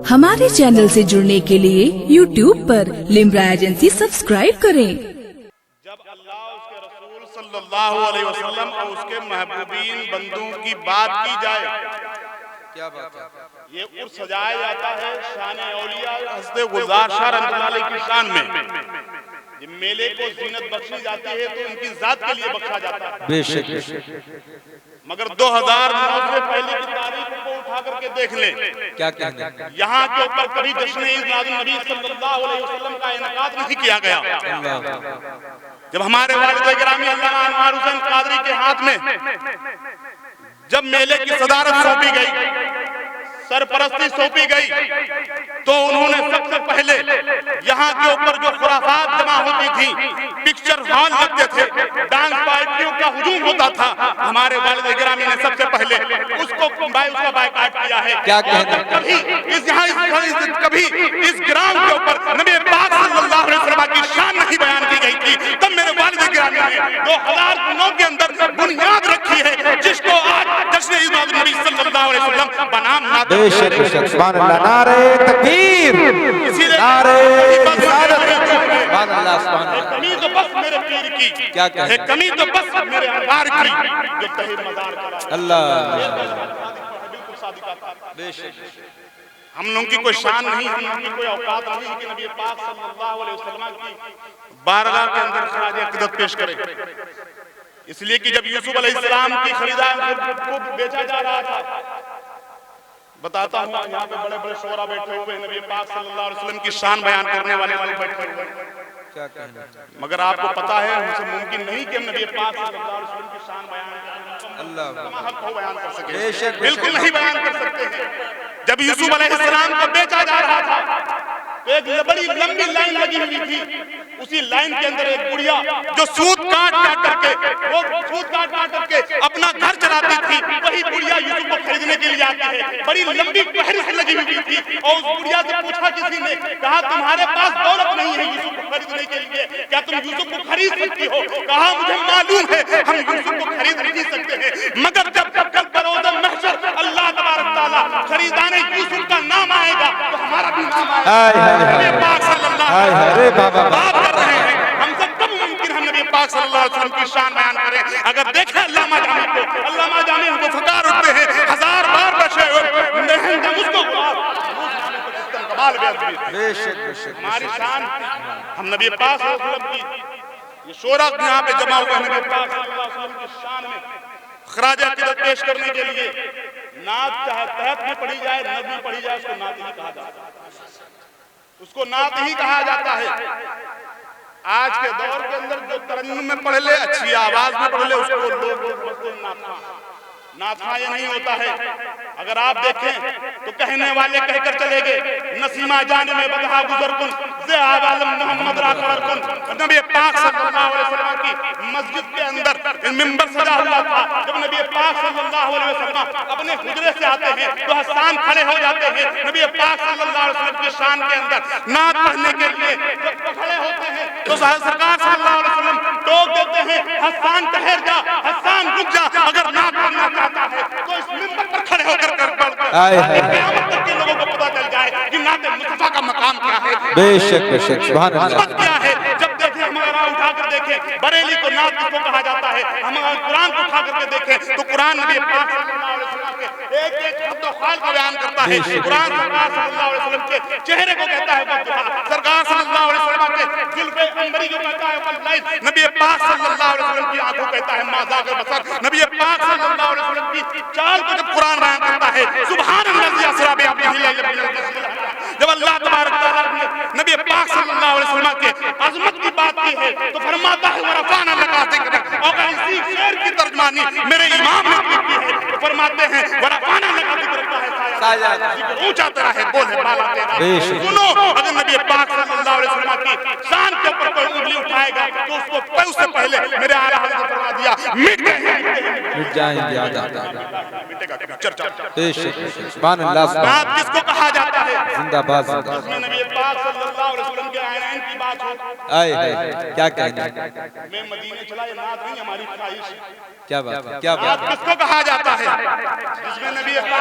ہمارے چینل سے جڑنے کے لیے YouTube پر لمبرا ایجنسی سبسکرائب کریں۔ جب اللہ اس کے رسول صلی اللہ علیہ وسلم اور اس کے محبوبین بندوں کی بات کی جائے، کیا بات ہے؟ یہ عرس سجایا جاتا ہے شان اولیاء حضرت گلزار شاہ رحمۃ اللہ علیہ کی شان میں۔ یہ میلے کو زینت بخشی جاتی ہے تو ان کی ذات کے لیے بخشا جاتا ہے، بے شک مگر 2009 سے پہلے کی تاریخ کو اٹھا کر کے دیکھ لیں، کیا کہنا ہے؟ یہاں کے اوپر کبھی جشن عید میلاد النبی صلی اللہ علیہ وسلم کا انعقاد نہیں کیا گیا۔ جب ہمارے والد گرامی علامہ انوار حسین قادری کے ہاتھ میں جب میلے کی صدارت سونپی گئی، سرپرستی سونپی گئی، تو انہوں نے سب سے پہلے یہاں کے اوپر جو خرافات جمع ہوتی تھی، پکچر ہال لگتے تھے، ڈانس پارٹیوں کا ہجوم ہوتا تھا، ہمارے والد گرامی نے سب سے پہلے اس کا بائیکاٹ کیا ہے۔ کیا کہنا ہے؟ کبھی اس گراؤنڈ کے اوپر نبی پاک صلی اللہ علیہ وسلم کی شان نہیں بیان کی گئی تھی، تب میرے والد گرامی نے 2009 کے اندر بنیاد رکھی ہے، جس کو آج جشن عید میلاد النبی صلی اللہ علیہ وسلم بنام ناطق۔ بے شک سبحان اللہ، نعرہ تکبیر، نعرہ رسالت، سبحان اللہ سبحان اللہ۔ کمی تو بس میرے پیر کی، کیا کہنا ہے؟ کمی تو بس میرے انوار کی، جو تہی مزار کرا۔ اللہ بالکل صادقہ تھا۔ بے شک ہم لوگوں کی کوئی شان نہیں، ہم لوگوں کی کوئی اوقات نہیں کہ نبی پاک صلی اللہ علیہ وسلم کی بارگاہ کے اندر خراج عقیدت پیش کرے۔ اس لیے کہ جب یوسف علیہ السلام کی خریدار کو بیچا جا رہا تھا، بتاتا ہوں یہاں پہ بڑے بڑے شعراء بیٹھے ہوئے ہیں، نبی پاک صلی اللہ علیہ وسلم کی شان بیان کرنے والے لوگ بیٹھے ہوئے ہیں، کیا کہنا ہے؟ مگر آپ کو پتا ہے ہم سے ممکن نہیں کہ ہم نبی پاک صلی اللہ علیہ وسلم کی شان بیان کریں، اللہ کما حق ہو بیان کر سکے، بے شک بالکل نہیں بیان کر سکتے ہیں۔ جب یوسف علیہ السلام کو بیچا جا رہا تھا تو ایک بڑی لمبی لائن لگی ہوئی تھی، اسی لائن کے اندر ایک بڑھیا جو سود کاٹ کر کے اپنا گھر چلاتی تھی، وہی بڑھیا یوسف کو خریدنے کے لیے آتی ہے، بڑی لمبی فہرست لگی ہوئی تھی، اور اس بڑھیا سے پوچھا کسی نے، کہا تمہارے پاس دولت نہیں ہے یوسف کو خریدنے کے لیے، کیا تم یوسف کو خرید سکتی ہو؟ کہا مجھے معلوم ہے ہم یوسف کو خرید نہیں سکتے ہیں، مگر جب کل بروز محشر اللہ تبارک تعالیٰ خریدانے یوسف کا نام آئے گا تو ہمارا بھی نام آئے گا۔ نبی پاک صلی اللہ علیہ وسلم بات کر رہے ہیں، ہم سے کب ممکن ہم نبی پاک صلی اللہ علیہ وسلم کی شان بیان کریں؟ اگر دیکھیں علامہ جامع کو، علامہ جامع ہم کو فکار اٹھتے ہیں، ہزار بار بچے ہوئے نہیں جب اس کو کمال بے شک ہماری شان، ہم نبی پاک صلی اللہ علیہ وسلم کی یہ شعراء یہاں پہ جمع ہوئے ہیں، نبی پاک صلی اللہ علیہ وسلم کی شان میں خراج عقیدت پیش کرنے کے لیے نعت چاہے تحت میں پڑھی جائے، نظم میں پڑھی جائے، اس کو نعت ہی کہا جاتا ہے، اس کو نعت ہی کہا جاتا ہے۔ آج کے دور کے اندر جو ترنم میں پڑھ لے، اچھی آواز میں پڑھ لے، اس کو لوگ سمجھتے ہیں نعت۔ نعت یہ نہیں ہوتا ہے، اگر آپ دیکھیں تو کہنے والے کہہ کر چلے گئے، نسیمہ جان میں بدہا گزر کن زی عالم محمد را خبر کن۔ نبی پاک صلی اللہ علیہ وسلم کی مسجد کے اندر ممبر سجا ہوا تھا، جب نبی پاک صلی اللہ علیہ وسلم اپنے حجرے سے آتے ہیں تو حسان کھڑے ہو جاتے ہیں، نبی پاک صلی اللہ علیہ وسلم کی شان کے اندر نعت پڑھنے کے لیے جب کھڑے ہوتے ہیں تو سرکار صلی اللہ علیہ وسلم ٹوک دیتے ہیں، حسان ٹھہر جا، حسان رک جا، اگر نعت پڑھنا چاہتا ہے تو اس ممبر پر کھڑے ہو کر قیامت تک کے لوگوں کو پتہ چل جائے کہ نعت مصطفیٰ کا مقام کیا ہے، بے شک سبحان اللہ کیا ہے۔ جب دیکھیں ہمارا اٹھا کر دیکھیں بریلی کو نعت کس کو کہا جاتا ہے، ہم قرآن کو اٹھا کر کے دیکھیں تو قرآن نبی پاک صلی اللہ علیہ وسلم کے ایک ایک خط و خال کو بیان کرتا ہے، قرآن سرکار صلی اللہ علیہ وسلم کے چہرے کو کہتا ہے بددعا، سرکار صلی اللہ علیہ وسلم کے زلف عنبری کو کہتا ہے واللیل، نبی پاک صلی اللہ علیہ وسلم کی آنکھوں کہتا ہے ما ذاق البصر، نبی پاک صلی اللہ علیہ وسلم کی چال کو جب قرآن بیان کرتا ہے سبحان الذی اسری بعبدہ لیلا من المسجد الحرام، جب اللہ تبارک تعالیٰ نے نبی پاک صلی اللہ علیہ وسلم کے عظمت کی بات کی ہے تو فرماتا ہے ورفعنا لک ذکرک، اور اسی شعر کی ترجمانی میرے امام نے کی ہے تو فرماتے ہیں ورفعنا لک ذکرک ذکر اونچا تیرا ہے، بول ہے بالا تیرا۔ سنو اگر نبی پاک صلی اللہ علیہ وسلم کی شان کے اوپر کوئی انگلی اٹھائے گا تو اس کو اس سے پہلے میرے آیا حضرت نے فرما دیا مٹ جائیں گے آدھا مٹے گا چرچا۔ بے شک سبحان اللہ نعت کس کو کہا جاتا ہے؟ زندہ باد زندہ اس میں نبی پاک صلی اللہ علیہ وسلم کے عینین کی بات ہو۔ آئے کیا کہنا ہے؟ میں مدینے چلا، یہ نعت نہیں ہماری خواہش ہے۔ کیا بات ہے؟ کیا نعت بات کس کو کہا جاتا ہے؟ جس میں نبی پاک